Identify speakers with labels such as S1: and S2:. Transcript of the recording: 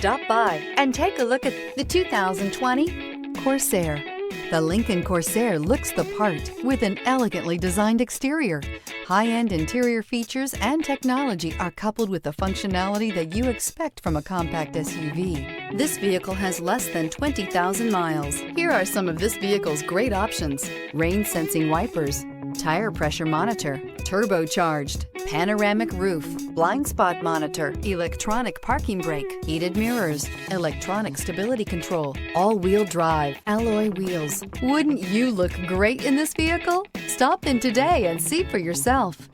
S1: Stop by and take a look at the 2020 Corsair. The Lincoln Corsair looks the part with an elegantly designed exterior. High-end interior features and technology are coupled with the functionality that you expect from a compact SUV. This vehicle has less than 20,000 miles. Here are some of this vehicle's great options: rain-sensing wipers, tire pressure monitor, turbocharged, panoramic roof, blind spot monitor, electronic parking brake, heated mirrors, electronic stability control, all-wheel drive, alloy wheels. Wouldn't you look great in this vehicle? Stop in today and see for yourself.